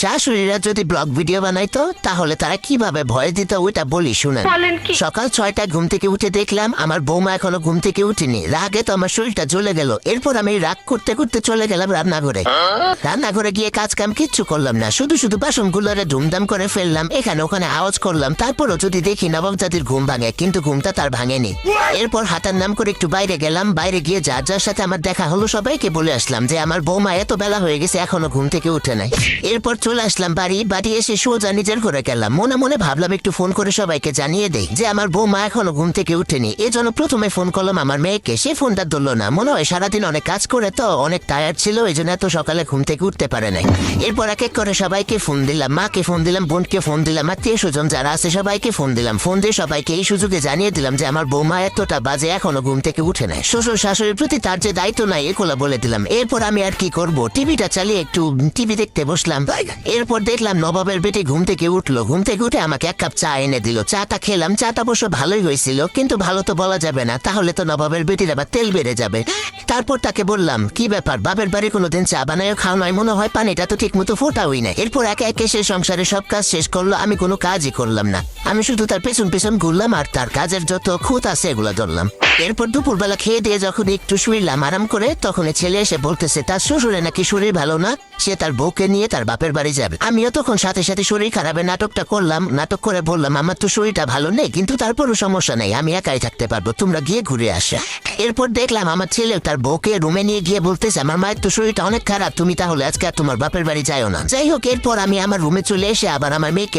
শাশুড়িরা যদি blog video বানাইতো তাহলে তারা কিভাবে ভয় দিত ওইটা বলি শুনেন। সকাল 6টায় ঘুম থেকে উঠে দেখলাম আমার বৌমা এখনো ঘুম থেকে উঠেনি। রাগে তো আমার শরীরটা জ্বলে গেল। এরপর আমি রাগ করতে করতে চলে গেলাম রান্নাঘরে গিয়ে কাজ কাম কিচ্ছু করলাম না, শুধু শুধু বাসনগুলোরে ধুমধাম করে ফেললাম, এখানে ওখানে আওয়াজ করলাম। তারপরও যদি দেখি নবাবজাতির ঘুম ভাঙে, কিন্তু ঘুমটা তার ভাঙেনি। এরপর হাতার নাম করে একটু বাইরে গেলাম। বাইরে গিয়ে যার যার সাথে আমার দেখা হলো সবাইকে বলে আসলাম যে আমার বৌমা এত বেলা হয়ে গেছে এখনো ঘুম থেকে উঠে নাই। এরপর চলে আসলাম বাড়ি এসে সোজা নিজের ঘরে গেলাম। মনে মনে ভাবলাম একটু ফোন করে সবাইকে জানিয়ে দেই যে আমার বৌমা এখনো ঘুম থেকে উঠেনি। এজন্য প্রথমে ফোন করলাম আমার মেয়েকে। সে ফোনটা ধরলো না, মনে হয় সারাদিন অনেক কাজ করে তো অনেক টায়ার্ড ছিল, এই জন্য এত সকালে ঘুম থেকে উঠতে পারে নাই। এরপর এক এক করে সবাইকে ফোন দিলাম, মাকে ফোন দিলাম, বোনকে ফোন দিলাম, আত্মীয় স্বজন যারা আছে সবাইকে ফোন দিলাম। ফোন দিয়ে সবাইকে এই সুযোগে জানিয়ে দিলাম যে আমার বৌমা এতটা বাজে এখনো ঘুম থেকে উঠে নাই। শ্বশুর শাশুড়ির প্রতি তার যে দায়িত্ব নাই এগুলো বলে দিলাম। এরপর আমি আর কি করব, টিভিটা চালিয়ে একটু টিভি দেখতে বসলাম। এরপর দেখলাম নবাবের বেটি ঘুম থেকে উঠলো। ঘুম থেকে উঠে আমাকে এক কাপ চা এনে দিল। চাটা খেলাম। চাটা অবশ্য ভালোই হয়েছিল, কিন্তু ভালো তো বলা যাবে না, তাহলে তো নবাবের বেটির আবার তেল বেড়ে যাবে। তারপর তাকে বললাম কি ব্যাপার, বাপের বাড়ি কোনোদিন চা বানায় খাওয়া নয়, মনে হয় পানিটা তো ঠিক মতো ফোটাওই না। এরপর একে একে সে সংসারে সব কাজ শেষ করলো, আমি কোনো কাজই করলাম না। আমি শুধু তার পেছন পেছন ঘুরলাম আর তার কাজের যত খুঁত আছে এগুলো ধরলাম। এরপর দুপুরবেলা খেয়ে দিয়ে যখন একটু শুইলাম আরাম করে, তখন ছেলে এসে বলতেছে তার শ্বশুরে নাকি শরীর ভালো না, সে তার বউকে নিয়ে তার বাপের বাড়ি যাবে। আমিও তখন সাথে সাথে শরীর খারাপের নাটকটা করলাম। নাটক করে বললাম আমার তো শরীরটা ভালো নেই, কিন্তু তারপরও সমস্যা নেই, আমি একাই থাকতে পারবো, তোমরা গিয়ে ঘুরে আসা। এরপর দেখলাম আমার ছেলে তার বউকে রুমে নিয়ে গিয়ে বলতেছে আমার মায়ের তো শরীরটা অনেক খারাপ, তুমি তাহলে আজকে আর তোমার বাপের বাড়ি যাও না। যাই হোক, এরপর আমি আমার রুমে চলে এসে আবার আমার মেয়েকে